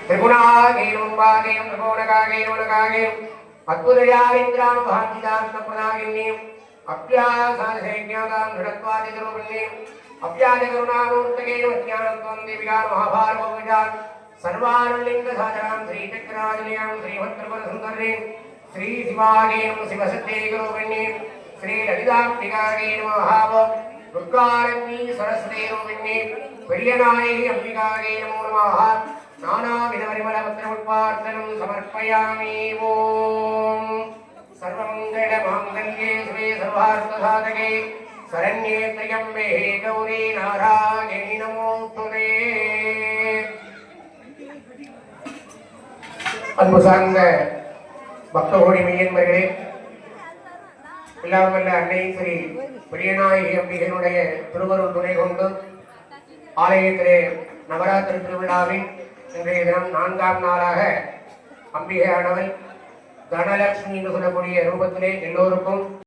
त्रिगुणागेयं वागेयं त्रिकोणकागेयं वनकागेयं अद्भुतयारिन्द्रानुभान्तिदार्थप्रदागिन्नीं अप्यासाधेज्ञातां दृढत्वादिरूपिणीं अप्यादिकरुणामूर्तकेन ज्ञानत्वं देविका महाभारतपूजां सर्वानुलिङ्गसाधनां श्रीचक्राजलयां श्रीभद्रपरसुन्दरीं श्रीशिवागेयं शिवशक्तिरूपिणीं श्रीललिताम्बिकागेयं महाव दुर्गारण्यी सरस्वतीरूपिणीं प्रियनायकी अम्बिकागेय नमो नमः नानाविधपरिमलपत्रपुष्पार्चनं समर्पयामि ओं सर्वमङ्गलमाङ्गल्ये शिवे सर्वार्थसाधके शरण्ये त्र्यम्बके गौरी नारायणी नमोस्तुते அன்பு சார்ந்த பக்தகோடி மெய்யன்பர்களே, எல்லாம் வல்ல அன்னை ஸ்ரீ பிரியநாயகி அம்பிகையினுடைய திருவருள் துணை கொண்டு ஆலயத்திலே நவராத்திரி திருவிழாவின் இன்றைய தினம் 4ஆம் நாளாக அம்பிகையானவள் தனலட்சுமி என்று சொல்லக்கூடிய ரூபத்திலே எல்லோருக்கும்